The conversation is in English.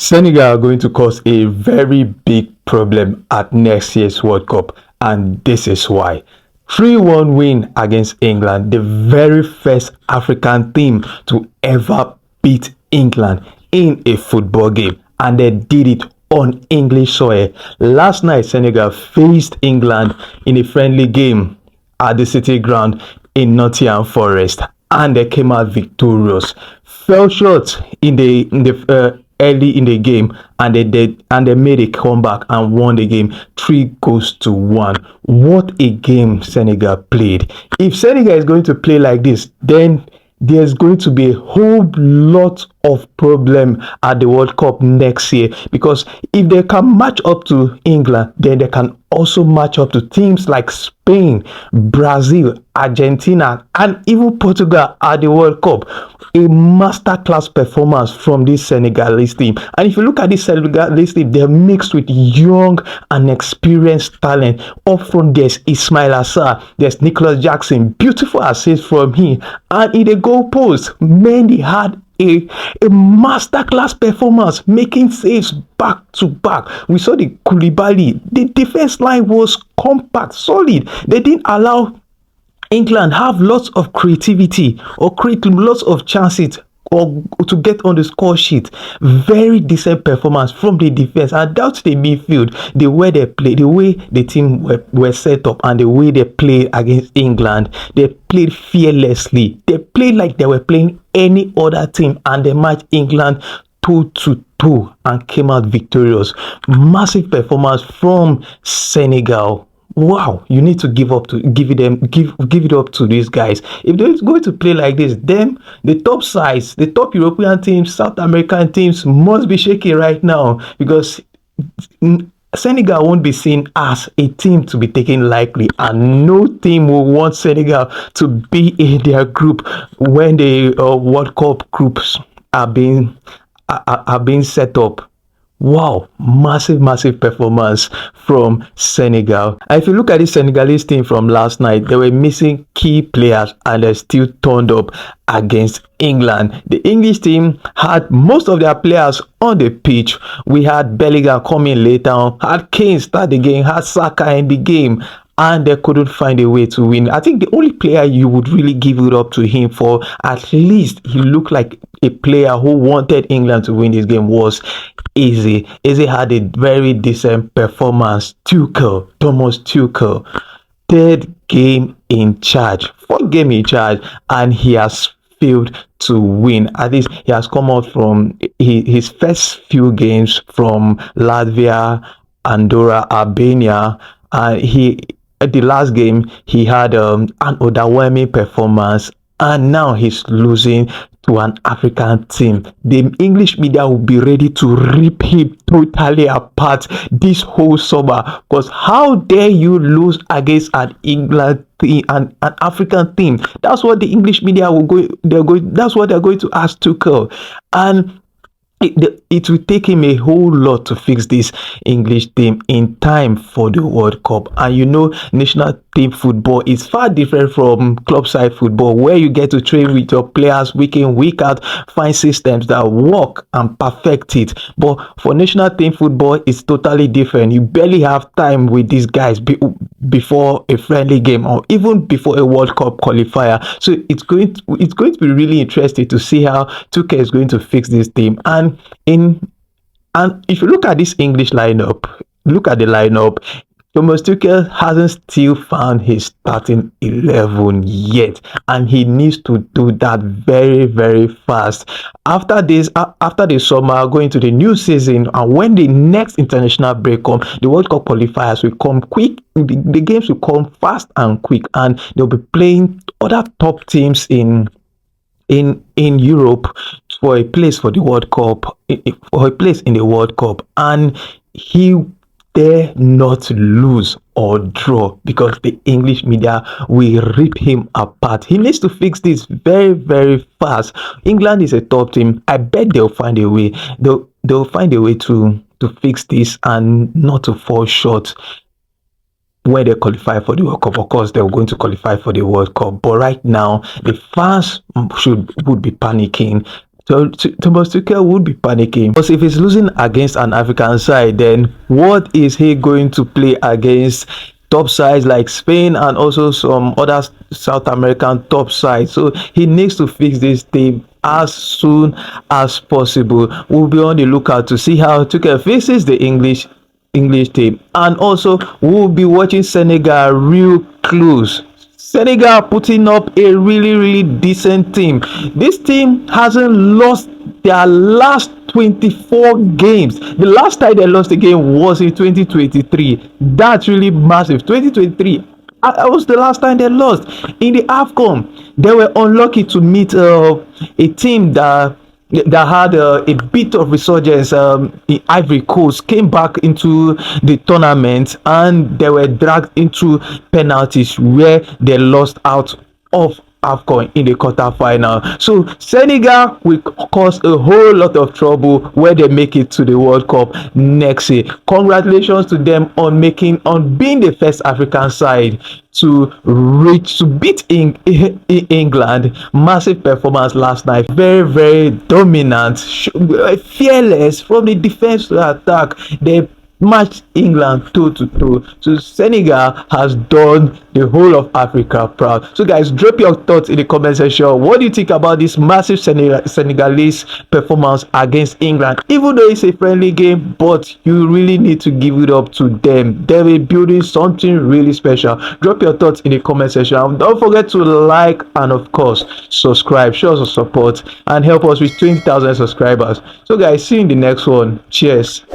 Senegal are going to cause a very big problem at next year's World Cup, and this is why. 3-1 win against England, the very first African team to ever beat England in a football game, and they did it on English soil. Last night, Senegal faced England in a friendly game at the City Ground in Nottingham Forest, and they came out victorious. Fell short in the early in the game, and they made a comeback and won the game 3 goals to 1. What a game Senegal played! If Senegal is going to play like this, then there's going to be a whole lot of problem at the World Cup next year, because if they can match up to England, then they can also match up to teams like Spain, Brazil, Argentina, and even Portugal at the World Cup. A masterclass performance from this Senegalese team. And if you look at this Senegalese team, they're mixed with young and experienced talent. Up front, there's Ismail Assar, there's Nicholas Jackson, beautiful assist from him. And in the goal post, Mendy had a masterclass performance, making saves back to back. We saw the Koulibaly. The defense line was compact, solid. They didn't allow England have lots of creativity or create lots of chances or to get on the score sheet. Very decent performance from the defense, and that's the midfield. The way they play, the way the team were set up, and the way they played against England, they played fearlessly. They played like they were playing any other team, and they matched England 2-2 and came out victorious. Massive performance from Senegal. Wow, you need to give it up to these guys. If they're going to play like this, then the top sides, the top European teams, South American teams must be shaking right now, because Senegal won't be seen as a team to be taken lightly, and no team will want Senegal to be in their group when the World Cup groups are being set up. Wow, massive performance from Senegal. And if you look at the Senegalese team from last night, they were missing key players, and they still turned up against England. The English team had most of their players on the pitch. We had Bellingham coming later on, had Kane start the game, had Saka in the game, and they couldn't find a way to win. I think the only player you would really give it up to him for, at least he looked like a player who wanted England to win this game, was Eze. Eze had a very decent performance. Thomas Tuchel, third game in charge, fourth game in charge, and he has failed to win. At least he has come out from his first few games from Latvia, Andorra, Albania, and the last game he had an overwhelming performance, and now he's losing to an African team. The English media will be ready to rip him totally apart this whole summer, because how dare you lose against an England team and an African team? That's what the English media will go. That's what they're going to ask Tuchel, and it will take him a whole lot to fix this English team in time for the World Cup. And you know, national team football is far different from club side football, where you get to train with your players week in, week out, find systems that work and perfect it. But for national team football, it's totally different. You barely have time with these guys before a friendly game or even before a World Cup qualifier. So it's going to be really interesting to see how Tuchel is going to fix this team. And if you look at this English lineup, Thomas Tuchel hasn't still found his starting 11 yet, and he needs to do that very fast. After the summer, going to the new season, and when the next international break comes, the World Cup qualifiers will come quick. The games will come fast and quick, and they'll be playing other top teams in Europe for a place for the World Cup, for a place in the World Cup, and he dare not lose or draw, because the English media will rip him apart. He needs to fix this very fast. England is a top team. I bet they'll find a way. They'll find a way to fix this and not to fall short when they qualify for the World Cup. Of course, they're going to qualify for the World Cup, but right now the fans would be panicking. So Thomas Tuchel would be panicking because if he's losing against an African side, then what is he going to play against top sides like Spain and also some other South American top sides? So he needs to fix this team as soon as possible. We'll be on the lookout to see how Tuchel faces the English team, and also we'll be watching Senegal real close. Senegal putting up a really decent team. This team hasn't lost their last 24 games. The last time they lost a game was in 2023. That's really massive. 2023, that was the last time they lost. In the AFCON, they were unlucky to meet a team that had a bit of resurgence in Ivory Coast, came back into the tournament, and they were dragged into penalties where they lost out of AFCON in the quarterfinal. So Senegal will cause a whole lot of trouble where they make it to the World Cup next year. Congratulations to them on being the first African side to beat England. Massive performance last night. Very dominant, fearless from the defense to attack. They match England toe to toe. So Senegal has done the whole of Africa proud. So guys, drop your thoughts in the comment section. What do you think about this massive Senegalese performance against England? Even though it's a friendly game, but you really need to give it up to them. They were building something really special. Drop your thoughts in the comment section. And don't forget to like and of course subscribe. Show us your support and help us with 20,000 subscribers. So guys, see you in the next one. Cheers.